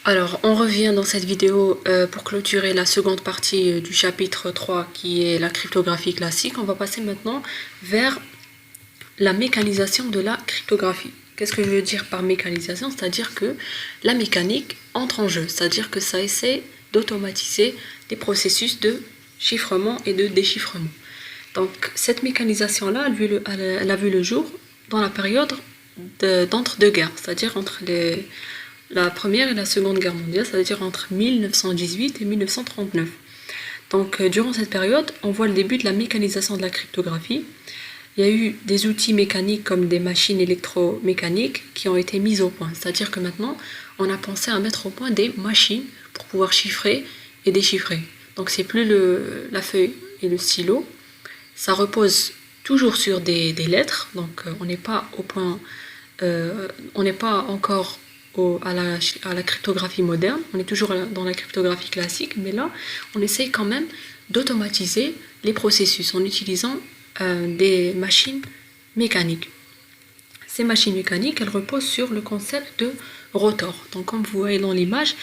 Alors, on revient dans cette vidéo pour clôturer la seconde partie du chapitre 3 qui est la cryptographie classique. On va passer maintenant vers la mécanisation de la cryptographie. Qu'est-ce que je veux dire par mécanisation? C'est-à-dire que la mécanique entre en jeu, c'est-à-dire que ça essaie d'automatiser les processus de chiffrement et de déchiffrement. Donc, cette mécanisation-là, elle a vu le jour dans la période d'entre-deux-guerres, c'est-à-dire entre la Première et la Seconde Guerre mondiale, c'est-à-dire entre 1918 et 1939. Donc, durant cette période, on voit le début de la mécanisation de la cryptographie. Il y a eu des outils mécaniques comme des machines électromécaniques qui ont été mises au point. C'est-à-dire que maintenant, on a pensé à mettre au point des machines pour pouvoir chiffrer et déchiffrer. Donc, c'est plus la feuille et le stylo. Ça repose toujours sur des lettres. Donc, on n'est pas au point, on n'est pas encore à la cryptographie moderne, on est toujours dans la cryptographie classique, mais là, on essaye quand même d'automatiser les processus en utilisant des machines mécaniques. Ces machines mécaniques, elles reposent sur le concept de rotor. Donc, comme vous voyez dans l'image,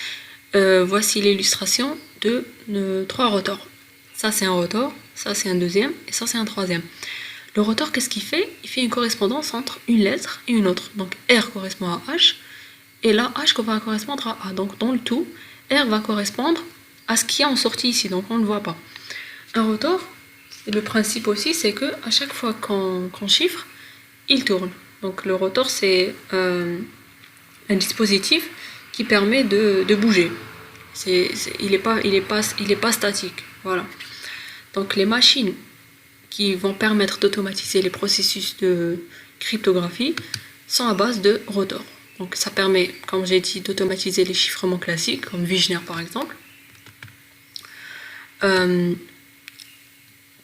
voici l'illustration de trois rotors. Ça, c'est un rotor, ça, c'est un deuxième, et ça, c'est un troisième. Le rotor, qu'est-ce qu'il fait? Il fait une correspondance entre une lettre et une autre. Donc, R correspond à H, et là, H va correspondre à A. Donc, dans le tout, R va correspondre à ce qui est en sortie ici. Donc, on ne le voit pas. Un rotor, le principe aussi, c'est que à chaque fois qu'on chiffre, il tourne. Donc, le rotor, c'est un dispositif qui permet de bouger. Il n'est pas statique. Voilà. Donc, les machines qui vont permettre d'automatiser les processus de cryptographie sont à base de rotor. Donc ça permet, comme j'ai dit, d'automatiser les chiffrements classiques, comme Wigner par exemple.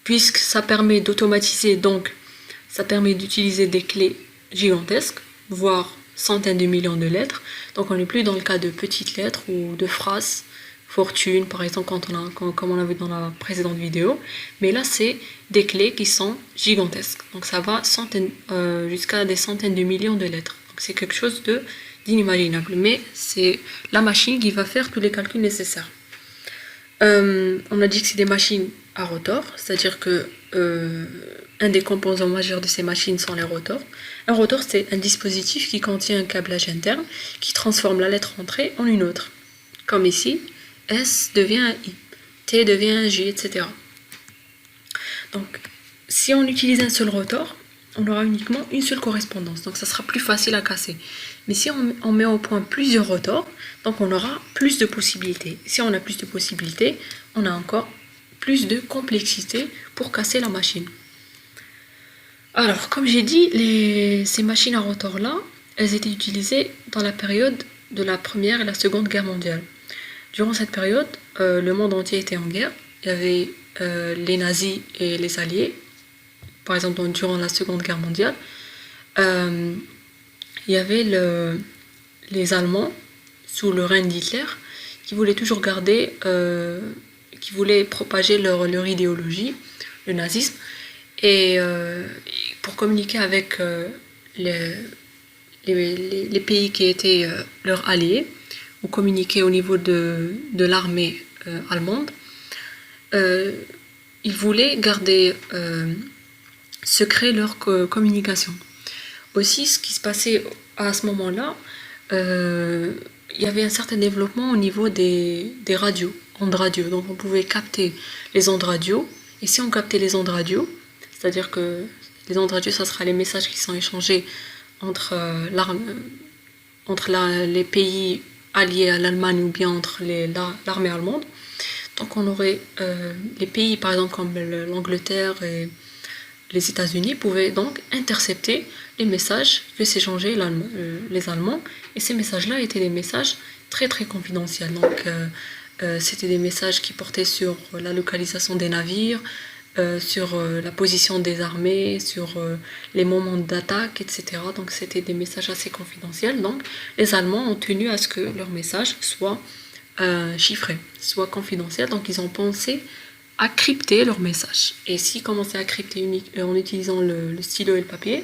Puisque ça permet d'automatiser, donc ça permet d'utiliser des clés gigantesques, voire centaines de millions de lettres. Donc on n'est plus dans le cas de petites lettres ou de phrases, fortune par exemple, comme on a vu dans la précédente vidéo. Mais là c'est des clés qui sont gigantesques. Donc ça va jusqu'à des centaines de millions de lettres. C'est quelque chose d'inimaginable, mais c'est la machine qui va faire tous les calculs nécessaires. On a dit que c'est des machines à rotor, c'est-à-dire que un des composants majeurs de ces machines sont les rotors. Un rotor, c'est un dispositif qui contient un câblage interne qui transforme la lettre entrée en une autre. Comme ici, S devient un I, T devient un J, etc. Donc, si on utilise un seul rotor, on aura uniquement une seule correspondance, donc ça sera plus facile à casser. Mais si on met au point plusieurs rotors, donc on aura plus de possibilités. Si on a plus de possibilités, on a encore plus de complexité pour casser la machine. Alors, comme j'ai dit, ces machines à rotor-là, elles étaient utilisées dans la période de la Première et la Seconde Guerre mondiale. Durant cette période, le monde entier était en guerre. Il y avait les nazis et les alliés. Par exemple, durant la Seconde Guerre mondiale, il y avait les Allemands, sous le règne d'Hitler, qui voulaient toujours qui voulaient propager leur idéologie, le nazisme, et pour communiquer avec les pays qui étaient leurs alliés, ou communiquer au niveau de l'armée allemande, ils voulaient garder secret leur communication. Aussi, ce qui se passait à ce moment-là, il y avait un certain développement au niveau des radios, ondes radio. Donc on pouvait capter les ondes radio. Et si on captait les ondes radio, c'est-à-dire que les ondes radio, ça sera les messages qui sont échangés entre les pays alliés à l'Allemagne ou bien entre l'armée allemande. Donc on aurait les pays, par exemple, comme l'Angleterre et les États-Unis pouvaient donc intercepter les messages que s'échangeaient les Allemands, et ces messages-là étaient des messages très très confidentiels. Donc c'était des messages qui portaient sur la localisation des navires, sur la position des armées, sur les moments d'attaque, etc. Donc c'était des messages assez confidentiels. Donc les Allemands ont tenu à ce que leurs messages soient chiffrés, soient confidentiels. Donc ils ont pensé à crypter leur message. Et s'ils commençaient à crypter en utilisant le stylo et le papier,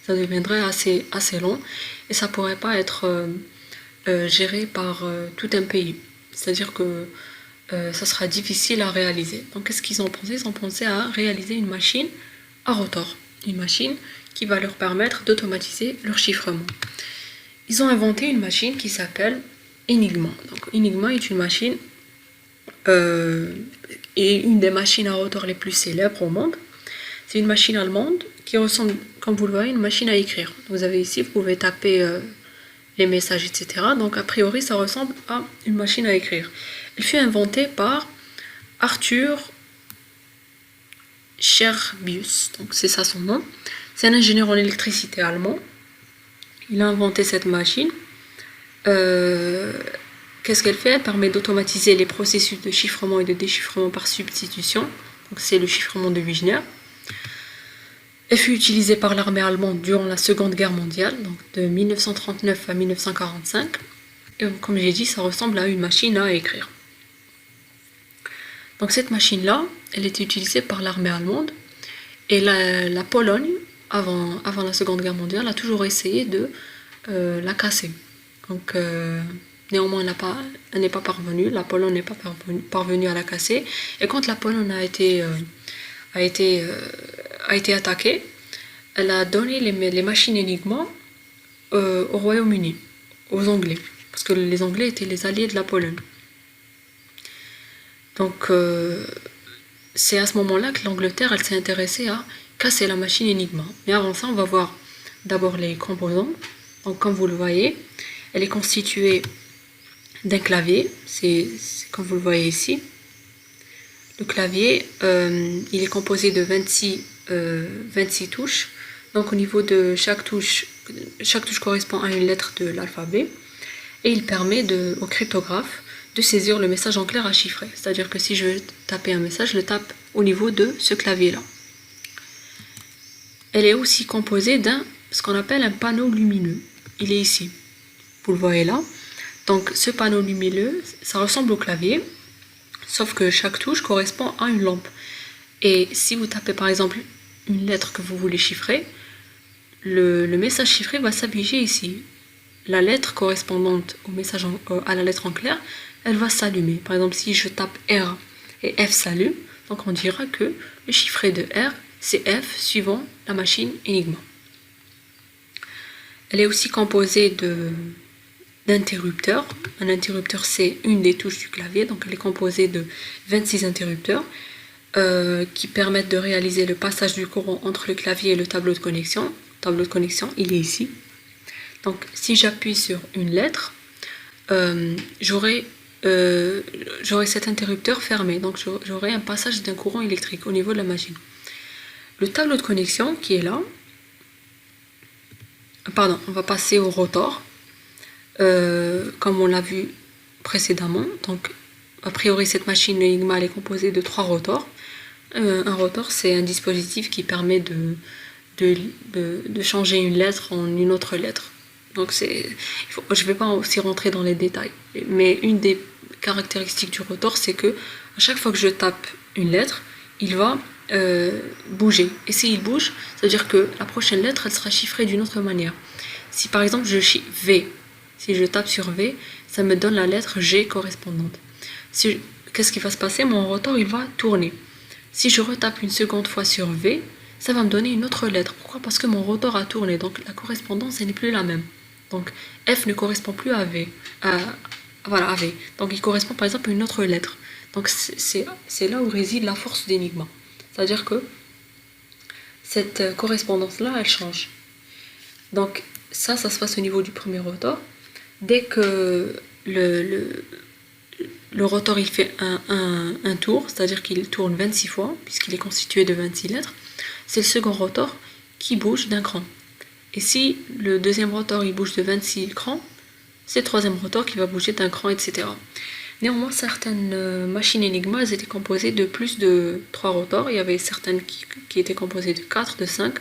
ça deviendrait assez long et ça pourrait pas être gérée par tout un pays. C'est-à-dire que ça sera difficile à réaliser. Donc qu'est-ce qu'ils ont pensé? Ils ont pensé à réaliser une machine à rotor. Une machine qui va leur permettre d'automatiser leur chiffrement. Ils ont inventé une machine qui s'appelle Enigma. Donc Enigma est une machine et une des machines à rotor les plus célèbres au monde. C'est une machine allemande qui ressemble, comme vous le voyez, à une machine à écrire. Vous avez ici, vous pouvez taper les messages, etc. Donc a priori, ça ressemble à une machine à écrire. Elle fut inventée par Arthur Scherbius, donc c'est ça son nom. C'est un ingénieur en électricité allemand. Il a inventé cette machine. Qu'est-ce qu'elle fait? Elle permet d'automatiser les processus de chiffrement et de déchiffrement par substitution. Donc c'est le chiffrement de Wigner. Elle fut utilisée par l'armée allemande durant la Seconde Guerre mondiale, donc de 1939 à 1945. Et comme j'ai dit, ça ressemble à une machine à écrire. Donc cette machine-là, elle était utilisée par l'armée allemande. Et la Pologne, avant la Seconde Guerre mondiale, a toujours essayé de la casser. Donc néanmoins, elle n'est pas parvenue. La Pologne n'est pas parvenue à la casser. Et quand la Pologne a été attaquée, elle a donné les machines Enigma au Royaume-Uni, aux Anglais, parce que les Anglais étaient les alliés de la Pologne. Donc c'est à ce moment-là que l'Angleterre elle s'est intéressée à casser la machine Enigma. Mais avant ça, on va voir d'abord les composants. Donc comme vous le voyez, elle est constituée d'un clavier, c'est comme vous le voyez ici. Le clavier, il est composé de 26 touches. Donc au niveau de chaque touche correspond à une lettre de l'alphabet. Et il permet au cryptographe de saisir le message en clair à chiffrer. C'est-à-dire que si je veux taper un message, je le tape au niveau de ce clavier-là. Elle est aussi composée ce qu'on appelle un panneau lumineux. Il est ici. Vous le voyez là. Donc ce panneau lumineux, ça ressemble au clavier, sauf que chaque touche correspond à une lampe. Et si vous tapez par exemple une lettre que vous voulez chiffrer, le message chiffré va s'afficher ici. La lettre correspondante au message à la lettre en clair, elle va s'allumer. Par exemple, si je tape R et F s'allume, donc on dira que le chiffré de R, c'est F suivant la machine Enigma. Elle est aussi composée d'interrupteurs. Un interrupteur, c'est une des touches du clavier, donc elle est composée de 26 interrupteurs qui permettent de réaliser le passage du courant entre le clavier et le tableau de connexion. Le tableau de connexion, il est ici. Donc, si j'appuie sur une lettre, j'aurai cet interrupteur fermé. Donc, j'aurai un passage d'un courant électrique au niveau de la machine. Le tableau de connexion qui est là, pardon, on va passer au rotor, comme on l'a vu précédemment. Donc, a priori, cette machine Enigma elle est composée de 3 rotors. Un rotor, c'est un dispositif qui permet de changer une lettre en une autre lettre. Donc je ne vais pas aussi rentrer dans les détails, mais une des caractéristiques du rotor, c'est que à chaque fois que je tape une lettre, il va bouger. Et s'il bouge, ça veut dire que la prochaine lettre, elle sera chiffrée d'une autre manière. Si par exemple je chiffre V, si je tape sur V, ça me donne la lettre G correspondante. Qu'est-ce qui va se passer? Mon rotor, il va tourner. Si je retape une seconde fois sur V, ça va me donner une autre lettre. Pourquoi? Parce que mon rotor a tourné, donc la correspondance, elle n'est plus la même. Donc F ne correspond plus à V. Voilà, à V. Donc il correspond par exemple à une autre lettre. Donc c'est là où réside la force d'Enigma. C'est-à-dire que cette correspondance-là, elle change. Donc ça se passe au niveau du premier rotor. Dès que le rotor il fait un tour, c'est-à-dire qu'il tourne 26 fois, puisqu'il est constitué de 26 lettres, c'est le second rotor qui bouge d'un cran. Et si le deuxième rotor il bouge de 26 crans, c'est le troisième rotor qui va bouger d'un cran, etc. Néanmoins, certaines machines Enigma elles étaient composées de plus de 3 rotors. Il y avait certaines qui étaient composées de 4, de 5.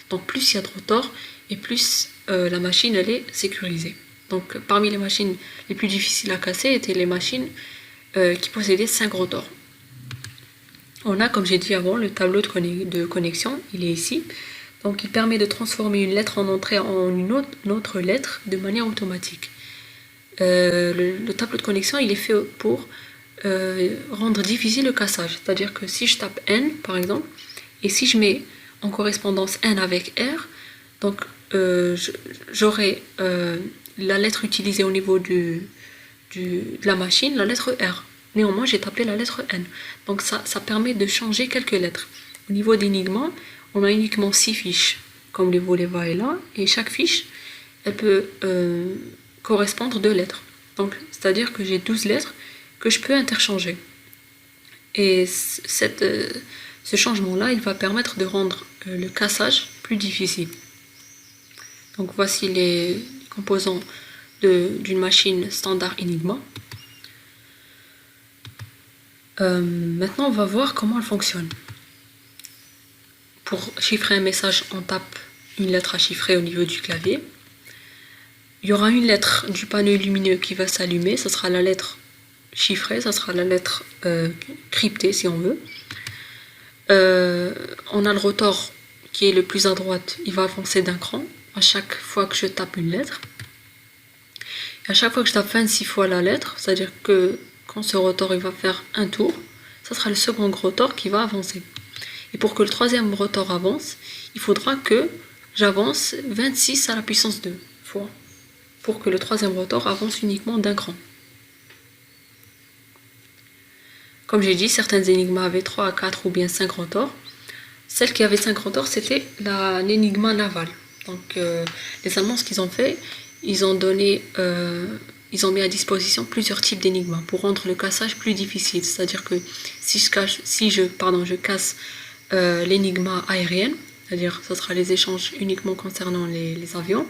Donc plus il y a de rotors, et plus la machine elle est sécurisée. Donc parmi les machines les plus difficiles à casser étaient les machines qui possédaient 5 rotors. On a, comme j'ai dit avant, le tableau de connexion, il est ici. Donc il permet de transformer une lettre en entrée en une autre lettre de manière automatique. le tableau de connexion, il est fait pour rendre difficile le cassage. C'est-à-dire que si je tape N, par exemple, et si je mets en correspondance N avec R, donc j'aurai la lettre utilisée au niveau de la machine, la lettre R. Néanmoins, j'ai tapé la lettre N. Donc ça permet de changer quelques lettres. Au niveau d'Enigma, on a uniquement 6 fiches, comme vous les voyez là, et chaque fiche, elle peut correspondre 2 lettres. Donc, c'est-à-dire que j'ai 12 lettres que je peux interchanger. Et ce changement-là, il va permettre de rendre le cassage plus difficile. Donc voici les composants d'une machine standard Enigma. Maintenant, on va voir comment elle fonctionne. Pour chiffrer un message, on tape une lettre à chiffrer au niveau du clavier. Il y aura une lettre du panneau lumineux qui va s'allumer, ça sera la lettre chiffrée, ça sera la lettre cryptée si on veut. On a le rotor qui est le plus à droite, il va avancer d'un cran à chaque fois que je tape une lettre. Et à chaque fois que je tape 26 fois la lettre, c'est-à-dire que quand ce rotor il va faire un tour, ça sera le second rotor qui va avancer. Et pour que le troisième rotor avance, il faudra que j'avance 26 à la puissance 2 fois, pour que le troisième rotor avance uniquement d'un cran. Comme j'ai dit, certaines énigmes avaient 3, 4 ou bien 5 rotors. Celle qui avait 5 rotors, c'était l'énigma navale. Donc les Allemands, ce qu'ils ont fait, ils ont mis à disposition plusieurs types d'énigmes pour rendre le cassage plus difficile. C'est-à-dire que si je casse l'énigma aérienne, c'est-à-dire ce sera les échanges uniquement concernant les avions,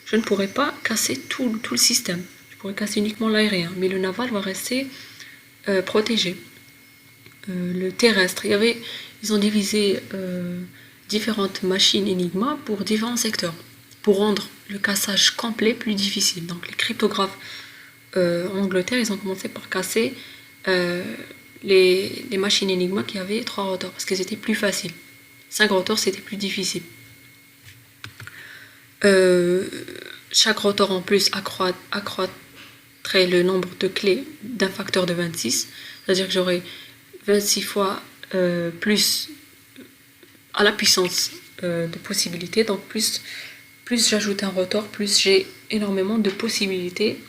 je ne pourrai pas casser tout le système. Je pourrais casser uniquement l'aérien, mais le naval va rester protégé. Le terrestre, ils ont divisé différentes machines Enigma pour différents secteurs, pour rendre le cassage complet plus difficile. Donc les cryptographes en Angleterre, ils ont commencé par casser les machines Enigma qui avaient 3 rotors, parce qu'elles étaient plus faciles. 5 rotors, c'était plus difficile. Chaque rotor en plus accroîtrait le nombre de clés d'un facteur de 26, c'est-à-dire que j'aurai 26 fois plus à la puissance de possibilités. Donc plus j'ajoute un rotor, plus j'ai énormément de possibilités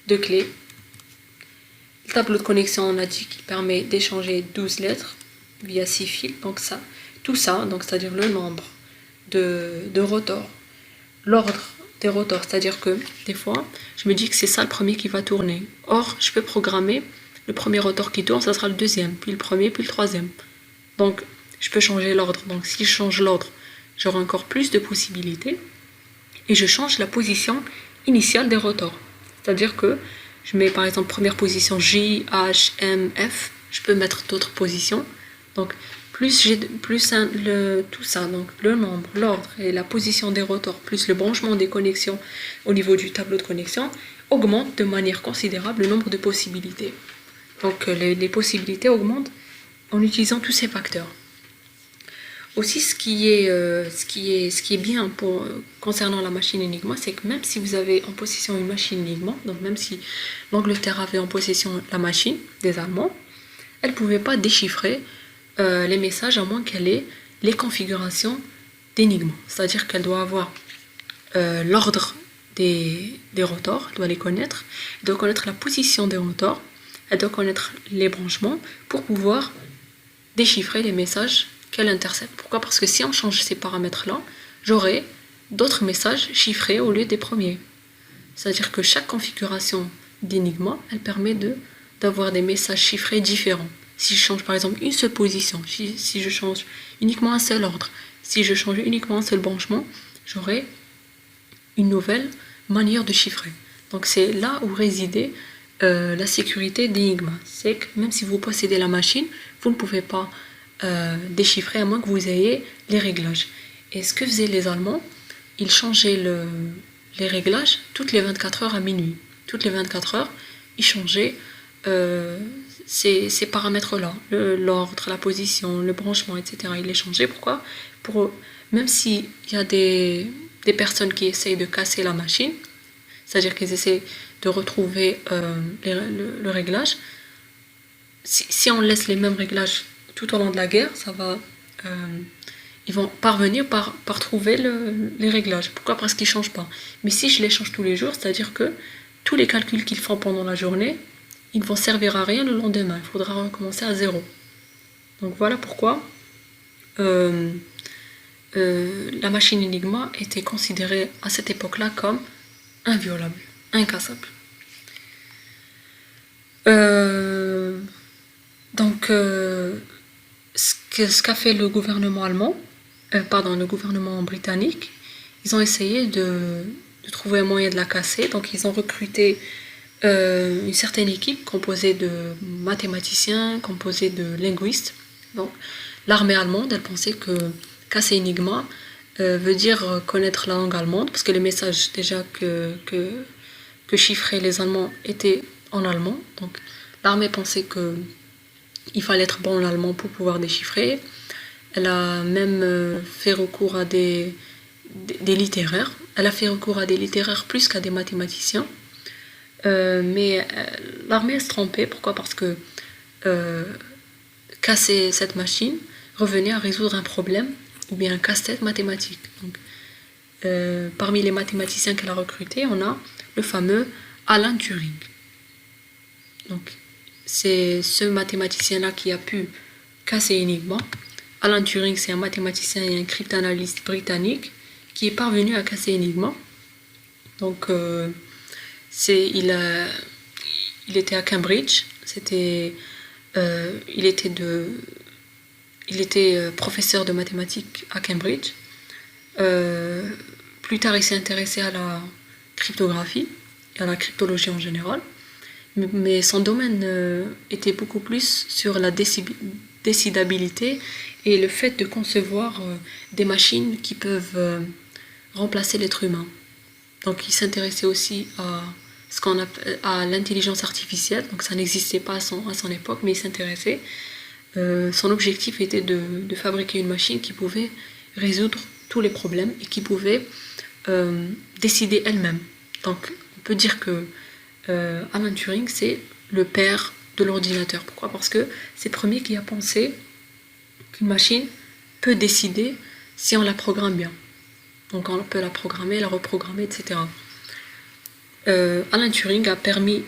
de clés. Le tableau de connexion, on a dit qu'il permet d'échanger 12 lettres via 6 fils. Donc tout ça, c'est-à-dire le nombre de rotors, l'ordre des rotors, c'est-à-dire que des fois, je me dis que c'est ça le premier qui va tourner. Or, je peux programmer le premier rotor qui tourne, ça sera le deuxième, puis le premier, puis le troisième. Donc, je peux changer l'ordre. Donc, si je change l'ordre, j'aurai encore plus de possibilités. Et je change la position initiale des rotors. C'est-à-dire que je mets par exemple première position J, H, M, F. Je peux mettre d'autres positions. Donc, tout ça, donc le nombre, l'ordre et la position des rotors, plus le branchement des connexions au niveau du tableau de connexion, augmente de manière considérable le nombre de possibilités. Donc les possibilités augmentent en utilisant tous ces facteurs. Aussi, ce qui est bien concernant la machine Enigma, c'est que même si vous avez en possession une machine Enigma, donc même si l'Angleterre avait en possession la machine des Allemands, elle ne pouvait pas déchiffrer les messages à moins qu'elle ait les configurations d'Enigma. C'est-à-dire qu'elle doit avoir l'ordre des rotors, elle doit les connaître, elle doit connaître la position des rotors, elle doit connaître les branchements pour pouvoir déchiffrer les messages qu'elle intercepte. Pourquoi ? Parce que si on change ces paramètres-là, j'aurai d'autres messages chiffrés au lieu des premiers. C'est-à-dire que chaque configuration d'Enigma, elle permet d'avoir des messages chiffrés différents. Si je change par exemple une seule position, si je change uniquement un seul ordre, si je change uniquement un seul branchement, j'aurai une nouvelle manière de chiffrer. Donc c'est là où résidait la sécurité d'Enigma. C'est que même si vous possédez la machine, vous ne pouvez pas déchiffrer à moins que vous ayez les réglages. Et ce que faisaient les Allemands, ils changeaient les réglages toutes les 24 heures à minuit. Toutes les 24 heures, ils changeaient ces paramètres-là, l'ordre, la position, le branchement, etc. Ils les changeaient. Pourquoi ? Même s'il y a des personnes qui essayent de casser la machine, c'est-à-dire qu'ils essaient de retrouver le réglage. Si on laisse les mêmes réglages tout au long de la guerre, ils vont parvenir par trouver les réglages. Pourquoi? Parce qu'ils ne changent pas. Mais si je les change tous les jours, c'est-à-dire que tous les calculs qu'ils font pendant la journée, ils ne vont servir à rien le lendemain. Il faudra recommencer à zéro. Donc voilà pourquoi la machine Enigma était considérée à cette époque-là comme inviolable, incassable. Donc, ce qu'a fait le gouvernement le gouvernement britannique, ils ont essayé de trouver un moyen de la casser. Donc, ils ont recruté une certaine équipe composée de mathématiciens, composée de linguistes. Donc, l'armée allemande, elle pensait que casser Enigma veut dire connaître la langue allemande, parce que les messages déjà que chiffraient les Allemands étaient en allemand. Donc, l'armée pensait qu'il fallait être bon en allemand pour pouvoir déchiffrer. Elle a même fait recours à des littéraires. Elle a fait recours à des littéraires plus qu'à des mathématiciens. Mais l'armée se trompait. Pourquoi? Parce que casser cette machine revenait à résoudre un problème ou bien un casse-tête mathématique. Donc, parmi les mathématiciens qu'elle a recrutés, on a le fameux Alan Turing. Donc, c'est ce mathématicien-là qui a pu casser Enigma. Alan Turing, c'est un mathématicien et un cryptanalyste britannique qui est parvenu à casser Enigma. Donc, il était à Cambridge. Il était professeur de mathématiques à Cambridge. Plus tard, il s'est intéressé à la cryptographie et à la cryptologie en général. Mais son domaine était beaucoup plus sur la décidabilité et le fait de concevoir des machines qui peuvent remplacer l'être humain. Donc il s'intéressait aussi à l'intelligence artificielle. Donc ça n'existait pas à son époque, mais il s'intéressait. Son objectif était de fabriquer une machine qui pouvait résoudre tous les problèmes et qui pouvait décider elle-même. Donc on peut dire que Alan Turing, c'est le père de l'ordinateur. Pourquoi? Parce que c'est le premier qui a pensé qu'une machine peut décider si on la programme bien. Donc on peut la programmer, la reprogrammer, etc. Alan Turing a permis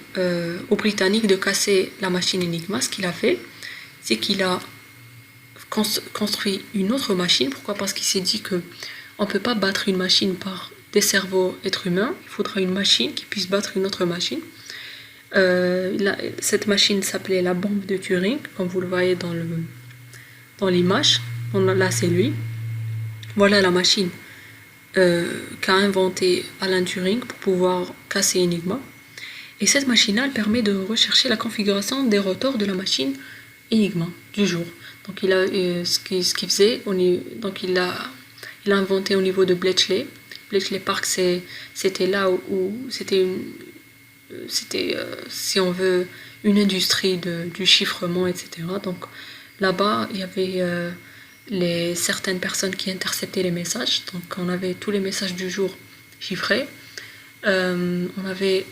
aux Britanniques de casser la machine Enigma. Ce qu'il a fait, c'est qu'il a construit une autre machine. Pourquoi? Parce qu'il s'est dit que on ne peut pas battre une machine par des cerveaux êtres humains. Il faudra une machine qui puisse battre une autre machine. Cette machine s'appelait la bombe de Turing, comme vous le voyez dans l'image. Là, c'est lui. Voilà la machine qu'a inventée Alan Turing pour pouvoir casser Enigma. Et cette machine-là, elle permet de rechercher la configuration des rotors de la machine Enigma du jour. Donc, il a ce qu'il faisait. Donc, il a inventé au niveau de Bletchley. Bletchley Park, c'était là où c'était si on veut, une industrie du chiffrement, etc. Donc là-bas, il y avait certaines personnes qui interceptaient les messages. Donc on avait tous les messages du jour chiffrés. On avait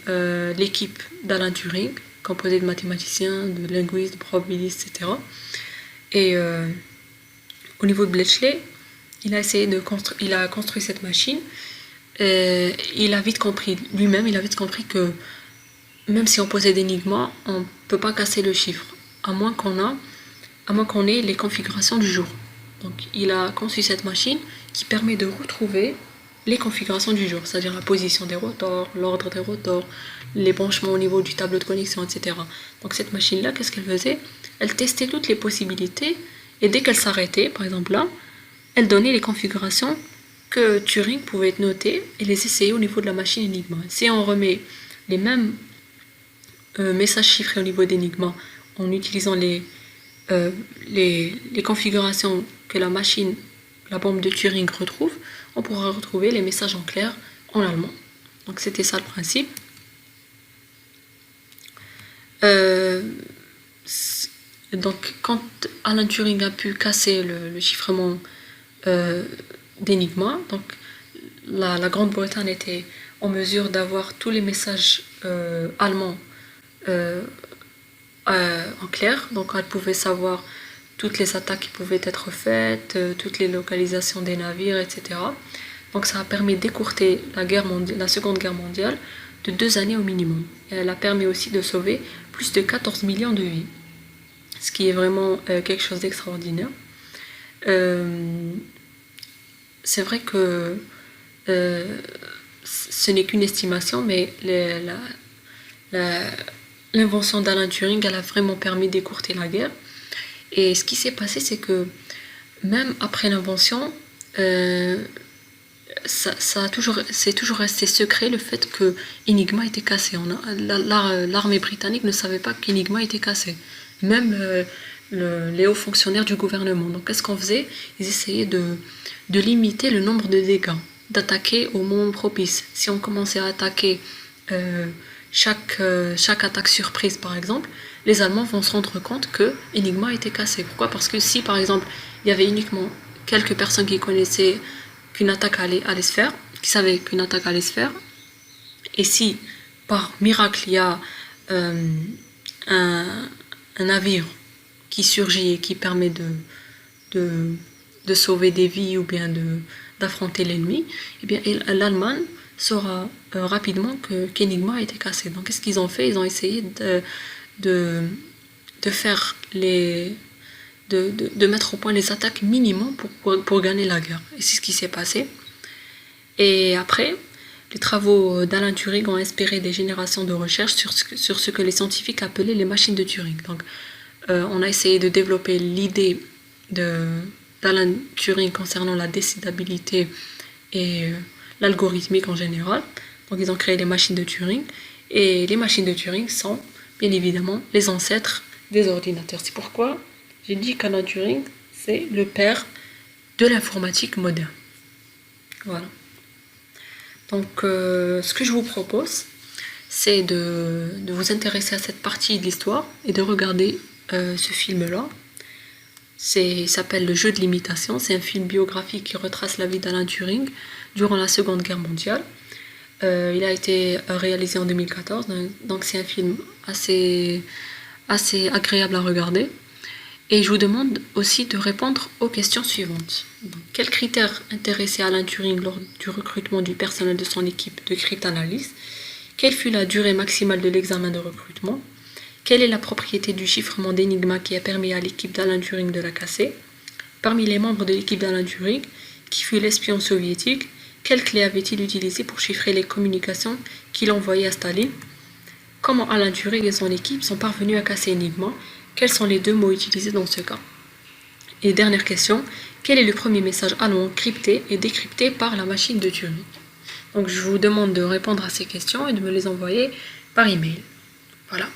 l'équipe d'Alan Turing, composée de mathématiciens, de linguistes, de probabilistes, etc. Et au niveau de Bletchley, il a construit cette machine. Et il a vite compris que même si on posait d'énigmes, on ne peut pas casser le chiffre, à moins qu'on ait les configurations du jour. Donc il a conçu cette machine qui permet de retrouver les configurations du jour, c'est-à-dire la position des rotors, l'ordre des rotors, les branchements au niveau du tableau de connexion, etc. Donc cette machine-là, qu'est-ce qu'elle faisait? Elle testait toutes les possibilités, et dès qu'elle s'arrêtait, par exemple là, elle donnait les configurations que Turing pouvait noter et les essayer au niveau de la machine Enigma. Si on remet les mêmes messages chiffrés au niveau d'Enigma en utilisant les configurations que la bombe de Turing retrouve, on pourra retrouver les messages en clair en allemand. Donc c'était ça le principe. Donc quand Alan Turing a pu casser le chiffrement d'Enigma, donc la Grande-Bretagne était en mesure d'avoir tous les messages allemands en clair. Donc elle pouvait savoir toutes les attaques qui pouvaient être faites, toutes les localisations des navires, etc. Donc ça a permis d'écourter la Seconde Guerre mondiale de 2 années au minimum. Et elle a permis aussi de sauver plus de 14 millions de vies, ce qui est vraiment quelque chose d'extraordinaire. C'est vrai que ce n'est qu'une estimation, mais l'invention d'Alan Turing, elle a vraiment permis d'écourter la guerre. Et ce qui s'est passé, c'est que même après l'invention, c'est toujours resté secret le fait que Enigma était cassé. L'armée britannique ne savait pas qu'Enigma était cassé. Même les hauts fonctionnaires du gouvernement. Donc qu'est-ce qu'on faisait? Ils essayaient de limiter le nombre de dégâts, d'attaquer au moment propice. Si on commençait à attaquer chaque attaque surprise par exemple, les Allemands vont se rendre compte que Enigma était cassé. Pourquoi? Parce que si par exemple il y avait uniquement quelques personnes qui connaissaient qu'une attaque allait se faire, qui savaient qu'une attaque allait se faire, et si par miracle il y a un navire qui surgit et qui permet de sauver des vies ou bien d'affronter l'ennemi, eh bien l'Allemagne saura rapidement qu'Enigma a été cassé. Donc qu'est-ce qu'ils ont fait? Ils ont essayé de faire de mettre au point les attaques minimum pour gagner la guerre. Et c'est ce qui s'est passé. Et après, les travaux d'Alan Turing ont inspiré des générations de recherches sur ce que les scientifiques appelaient les machines de Turing. Donc, on a essayé de développer l'idée d'Alan Turing concernant la décidabilité et l'algorithmique en général. Donc, ils ont créé les machines de Turing. Et les machines de Turing sont, bien évidemment, les ancêtres des ordinateurs. C'est pourquoi j'ai dit qu'Alan Turing, c'est le père de l'informatique moderne. Voilà. Donc, ce que je vous propose, c'est de vous intéresser à cette partie de l'histoire et de regarder ce film-là. Il s'appelle Le jeu de l'imitation. C'est un film biographique qui retrace la vie d'Alan Turing durant la Seconde Guerre mondiale. Il a été réalisé en 2014, donc c'est un film assez agréable à regarder. Et je vous demande aussi de répondre aux questions suivantes. Donc, quels critères intéressaient Alan Turing lors du recrutement du personnel de son équipe de cryptanalyse? Quelle fut la durée maximale de l'examen de recrutement? Quelle est la propriété du chiffrement d'Enigma qui a permis à l'équipe d'Alan Turing de la casser? Parmi les membres de l'équipe d'Alan Turing, qui fut l'espion soviétique, quelle clé avait-il utilisé pour chiffrer les communications qu'il envoyait à Staline? Comment Alan Turing et son équipe sont parvenus à casser Enigma? Quels sont les 2 mots utilisés dans ce cas? Et dernière question, quel est le premier message allemand crypté et décrypté par la machine de Turing? Donc je vous demande de répondre à ces questions et de me les envoyer par email. Voilà.